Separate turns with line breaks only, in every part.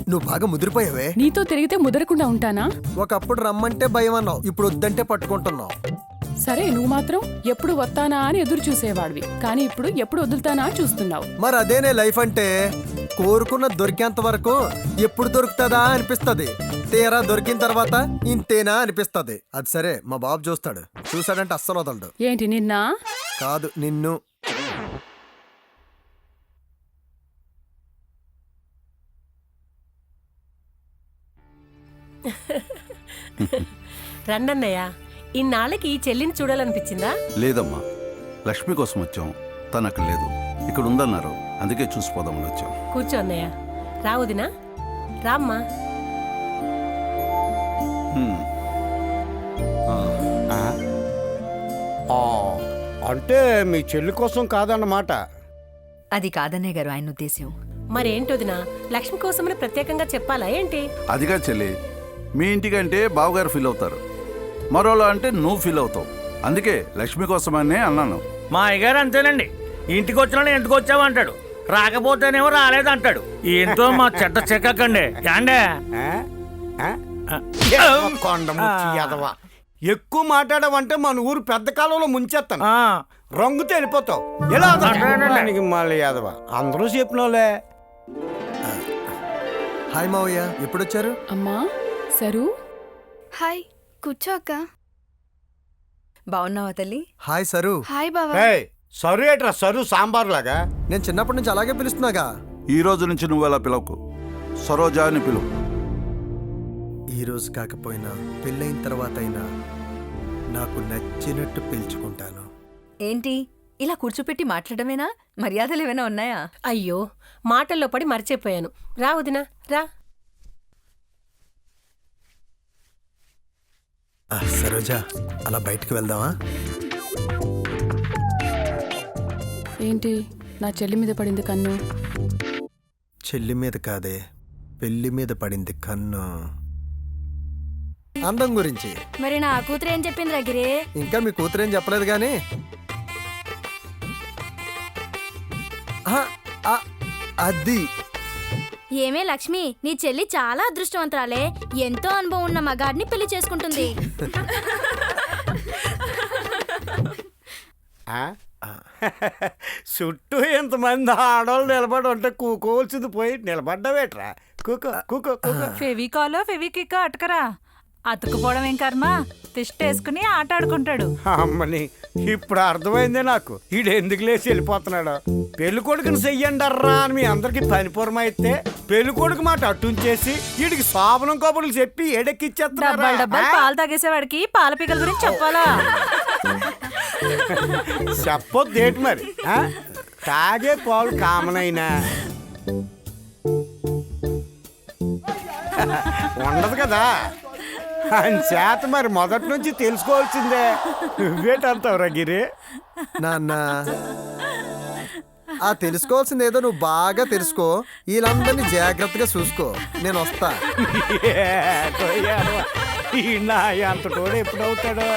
నువ్వు బాగా ముదిరిపోయావే.
నీతో తిరిగితే ముదరకుండా ఉంటానా?
ఒకప్పుడు రమ్మంటే భయం అన్నావు, ఇప్పుడు వద్దంటే పట్టుకుంటున్నావు.
సరే, నువ్వు మాత్రం ఎప్పుడు వస్తానా అని ఎదురు చూసేవాడివి, కానీ ఇప్పుడు ఎప్పుడు వదులుతానా చూస్తున్నావు.
మరి అదేనే లైఫ్ అంటే. కోరుకున్న దొరికేంత వరకు ఎప్పుడు దొరుకుతుందా అనిపిస్తది, తీరా దొరికిన తర్వాత ఇంతేనా అనిపిస్తది. అది సరే, మా బాబు చూస్తాడు, చూసాడంటే అస్సలు వదలడు.
ఏంటి నిన్న?
కాదు, నిన్ను.
రండన్నయ్య, ఇన్నాళ్ళకి ఈ చెల్లిని చూడాలనిపించిందా?
లేదమ్మా, లక్ష్మి కోసం వచ్చాం. తను అక్కడ లేదు, ఇక్కడ ఉందన్నారు, అందుకే చూసిపోదామని వచ్చాం.
కూర్చో అన్నయ్య. రావుదినా, రామ్మా.
అంటే మీ చెల్లి కోసం కాదన్నమాట.
అది కాదన్నయ్య గారు ఆయన ఉద్దేశం.
మరేంటోదినా, లక్ష్మి కోసమని ప్రత్యేకంగా చెప్పాలా ఏంటి?
అదిగా చెల్లి, మీ ఇంటికంటే బావగారు ఫీల్ అవుతారు, మరోలా అంటే నువ్వు ఫీల్ అవుతావు. అందుకే లక్ష్మి కోసమనే అన్నాను.
మా అయ్యగారు అంతేనండి, ఇంటికి వచ్చినా ఎందుకు వచ్చావు అంటాడు, రాకపోతేనేమో రాలేదంటాడు. ఏంటో మా చెడ్డ చెక్కండి ఏండే.
ఎక్కువ మాట్లాడవంటే మన ఊరు పెద్ద కాలంలో ముంచేస్తాను, రంగుతో వెళ్ళిపోతావు. ఎలా మళ్ళీ యాదవ అందరూ చెప్పినోలే.
హాయ్ మావయ్య, ఎప్పుడొచ్చారు?
అమ్మా సరు.
హాయ్, కూర్చో అక్క.
బాగున్నావా తల్లి?
Hi sir.
హాయ్ బావా.
సరు ఏట్రా, సరు సాంబార్ లాగా.
నేను చిన్నప్పటి నుంచి అలాగే పిలుస్తున్నాగా.
ఈ రోజు నుంచి నువ్వు అలా పిలవకు, సరోజా అని పిలువు.
ఈ రోజు కాకపోయినా పెళ్ళైన తర్వాత అయినా నాకు నచ్చినట్టు పిలుచుకుంటాను.
ఏంటి ఇలా కూర్చోపెట్టి మాట్లాడమేనా? మర్యాదలు ఏమైనా ఉన్నాయా?
అయ్యో, మాటల్లో పడి మర్చిపోయాను. రావుదినా, రా.
సరోజా, అలా బయటికి వెళ్దామా?
ఏంటి నా చెల్లి మీద పడింది కన్ను?
చెల్లి మీద కాదే, పెళ్లి మీద పడింది కన్ను. అందం గురించి.
మరి నా కూతురు ఏం చెప్పింది రగిరే?
ఇంకా మీ కూతురేం చెప్పలేదు గాని. అది
ఏమే లక్ష్మి, నీ చెల్లి చాలా అదృష్టవంతురాలే. ఎంతో అనుభవం ఉన్న మగాడిని పెళ్లి చేసుకుంటుంది.
చుట్టూ ఎంతమంది ఆడవాళ్ళు నిలబడి ఉంటే కూకోవాల్సింది పోయి నిలబడ్డావేట్రా? కూకో కూకో కూకో.
ఫెవికాలో ఫెవికిక్ అటకరా, అతుకుపోవడం ఏం కర్మ, తిష్టేసుకుని ఆట ఆడుకుంటాడు.
అమ్మని ఇప్పుడు అర్థమైందే నాకు, ఈడు ఎందుకు లేచి వెళ్ళిపోతున్నాడు. పెళ్లి కొడుకుని చెయ్యండర్రా అని మీ అందరికి పనిపూరం అయితే పెళ్లి కొడుకు మాట అట్టుంచేసి వీడికి శోభనం కబుర్లు చెప్పి ఎడెక్కిచ్చేస్తున్నారు.
డబ్బాలు పాలు తాగేసేవాడికి పాల పికల గురించి చెప్పాలా?
చెప్పొద్దు ఏంటి మరి, తాగే పాలు కామన్ అయినా ఉండదు కదా, అని చేత మరి మొదటి నుంచి తెలుసుకోవాల్సిందే. నువ్వేటంటావు రగిరి?
నాన్న, ఆ తెలుసుకోవాల్సింది ఏదో నువ్వు బాగా తెలుసుకో, వీళ్ళందరినీ జాగ్రత్తగా చూసుకో. నేను వస్తా.
అంత కూడా ఎప్పుడవుతాడు?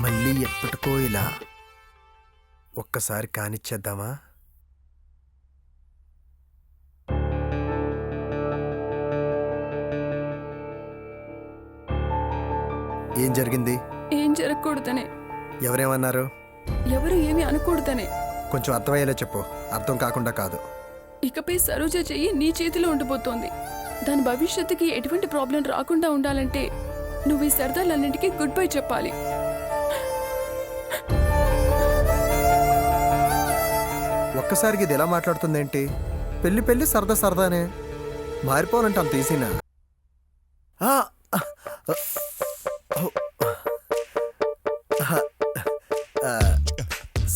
మళ్ళీ ఎప్పటికో ఇలా ఒక్కసారి కానిచ్చేద్దామా? ఏం జరిగింది?
ఏం జరగకూడదనే.
ఎవరేమన్నారు?
ఎవరు ఏమి అనకూడదనే.
కొంచెం అర్థమయ్యేలా చెప్పు, అర్థం కాకుండా కాదు.
ఇకపై సరోజ చెయ్యి నీ చేతిలో ఉండిపోతోంది. దాని భవిష్యత్తుకి ఎటువంటి ప్రాబ్లం రాకుండా ఉండాలంటే నువ్వు ఈ సరదాలన్నింటికీ గుడ్ బై చెప్పాలి.
ఒక్కసారికి ఇది ఎలా మాట్లాడుతుందేంటి? పెళ్లి పెళ్లి సరదా సరదానే, మారిపోవాలంటే అంత ఈజీనా?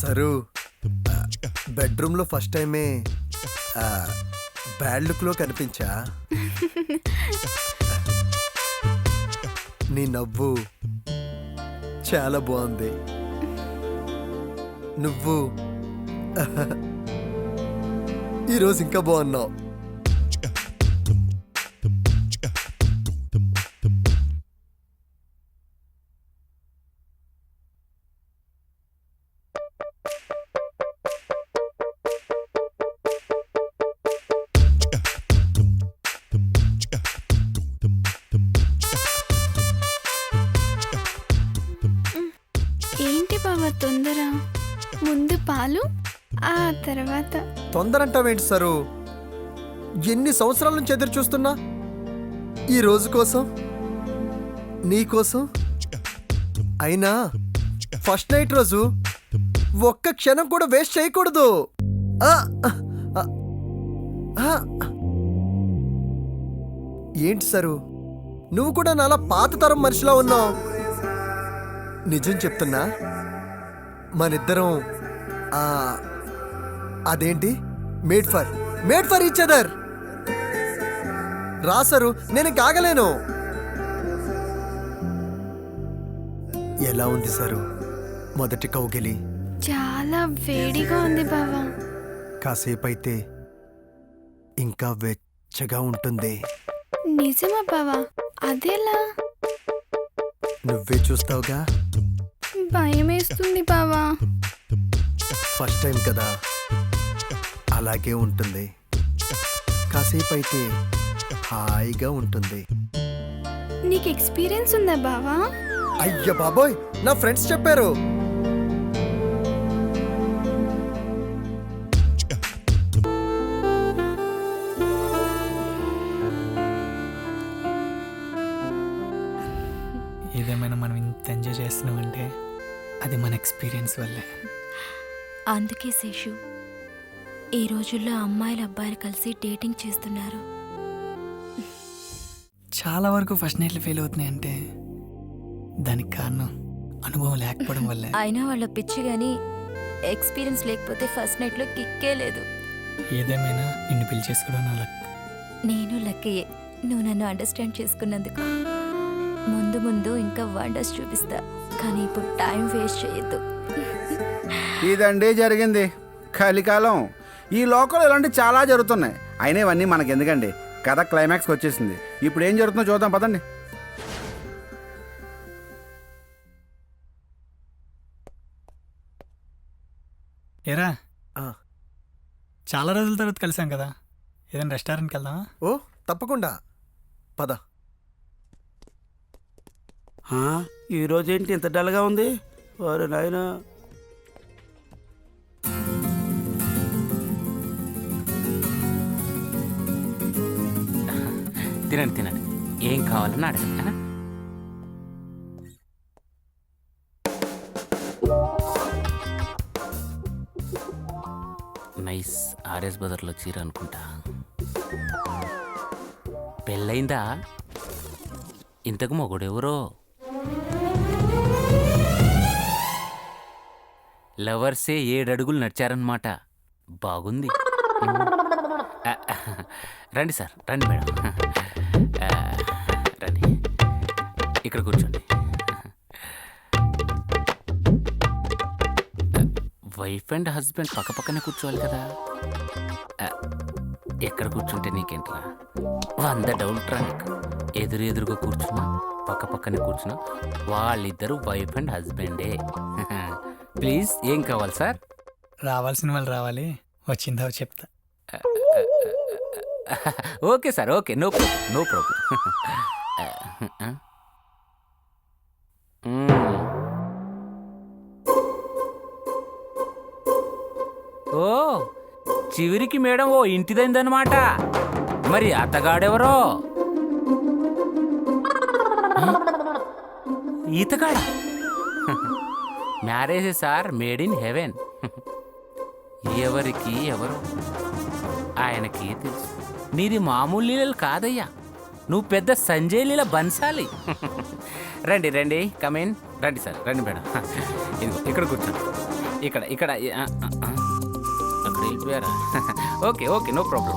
సరు, బెడ్రూమ్లో ఫస్ట్ టైమే బ్యాడ్ లుక్లో కనిపించా. నీ నవ్వు చాలా బాగుంది. నువ్వు ఈరోజు ఇంకా బాగున్నావు.
ఏంటి బావా తొందర? ముందు పాలు, ఆ తర్వాత
తొందర అంటావేంటి సరు? ఎన్ని సంవత్సరాల నుంచి ఎదురు చూస్తున్నా ఈ రోజు కోసం, నీ కోసం. అయినా ఫస్ట్ నైట్ రోజు ఒక్క క్షణం కూడా వేస్ట్ చేయకూడదు. ఆ, ఆ, ఆ. ఏంటి సరు, నువ్వు కూడా నాలా పాత తరం మనిషిలా ఉన్నావు. నిజం చెప్తున్నా, మనిద్దరం అదేంటి మేడ్ ఫర్ ఈచ్ అదర్. రాసరు, నేను కాగలేను. ఎలా ఉంది సరు మొదటి కౌగిలి?
చాలా వేడిగా ఉంది బావా.
కాసేపు అయితే ఇంకా వెచ్చగా ఉంటుంది.
నిజమా బావా? అదేలా?
నువ్వే చూస్తావుగా.
భయమేస్తుంది బావా.
ఫస్ట్ టైం కదా, అలాగే ఉంటుంది. కాసేపు అయితే హాయిగా ఉంటుంది.
నీకు ఎక్స్పీరియన్స్ ఉందా బావా?
అయ్య బాబోయ్, నా ఫ్రెండ్స్ చెప్పారు.
ఏదేమైనా మనం ఇంత ఎంజాయ్ చేస్తున్నామంటే అది మన ఎక్స్పీరియన్స్ వల్లే.
అందుకే శేషు, ఈ రోజుల్లో అమ్మాయిలు అబ్బాయిలు కలిసి డేటింగ్ చేస్తున్నారు.
చాలా వరకు ఫస్ట్ నైట్లు ఫెయిల్ అవుతున్నాయంటే దానికి కారణం అనుభవం లేకపోవడం వల్లే.
అయినా వాళ్ళ పిచ్చి గాని ఎక్స్పీరియన్స్ లేకపోతే ఫస్ట్ నైట్ లో కిక్కే లేదు.
ఏదేమైనా నిన్ను పెళ్లి చేసుకోవడం నా లక్.
నేను లక్కయే, నువ్వు నన్ను అండర్స్టాండ్ చేసుకున్నందుకు. ముందు ముందు ఇంకా వండర్స్ చూపిస్తా, కానీ ఇప్పుడు టైం వేస్ట్ చేయొద్దు.
ఇదండి జరిగింది కలికాలం. ఈ లోకంలో ఇలాంటి చాలా జరుగుతున్నాయి. అయినా ఇవన్నీ మనకెందుకండి, కథ క్లైమాక్స్కి వచ్చేసింది. ఇప్పుడు ఏం జరుగుతుందో చూద్దాం పదండి.
ఏరా,
ఆ.
చాలా రోజుల తర్వాత కలిసాం కదా, ఏదైనా రెస్టారెంట్కి వెళ్దామా?
ఓ తప్పకుండా, పద.
ఈరోజేంటి ఇంత డల్గా ఉంది? వారు నాయన.
తినండి తినండి, ఏం కావాలన్నా అడగండి. నైస్ ఆర్ఎస్ బజార్లో చీర అనుకుంటా. పెళ్ళయిందా? ఇంతకు మొగుడెవరో? లవర్సే 7 అడుగులు నడిచారనమాట. బాగుంది. రండి సార్, రండి మేడం, రండి, ఇక్కడ కూర్చోండి. వైఫ్ అండ్ హస్బెండ్ పక్కపక్కనే కూర్చోవాలి కదా. ఎక్కడ కూర్చుంటే నీకేంట్రా, 100 డౌట్రా నీకు. ఎదురుగా కూర్చున్నా, పక్కపక్కనే కూర్చున్నా, వాళ్ళిద్దరూ వైఫ్ అండ్ హస్బెండే. ప్లీజ్, ఏం కావాలి సార్?
రావాల్సిన వాళ్ళు రావాలి, వచ్చిందా చెప్తా.
Okay sir, okay, no problem, no problem. Oh, చివరికి మేడం ఓ ఇంటిదైందనమాట. మరి అతగాడెవరో? ఈతగాడ. Marriages are made in heaven. ఎవరికి ఎవరు ఆయనకి తెలుసు. నీది మామూలు లీలలు కాదయ్యా, నువ్వు పెద్ద సంజయ్ లీల బన్సాలి. రండి రండి, కమేన్, రండి సార్, రండి మేడం. ఇదిగో ఇక్కడ కూర్చోండి, ఇక్కడ ఇక్కడ అక్కడ వెళ్ళిపోయారా? Okay okay, no problem.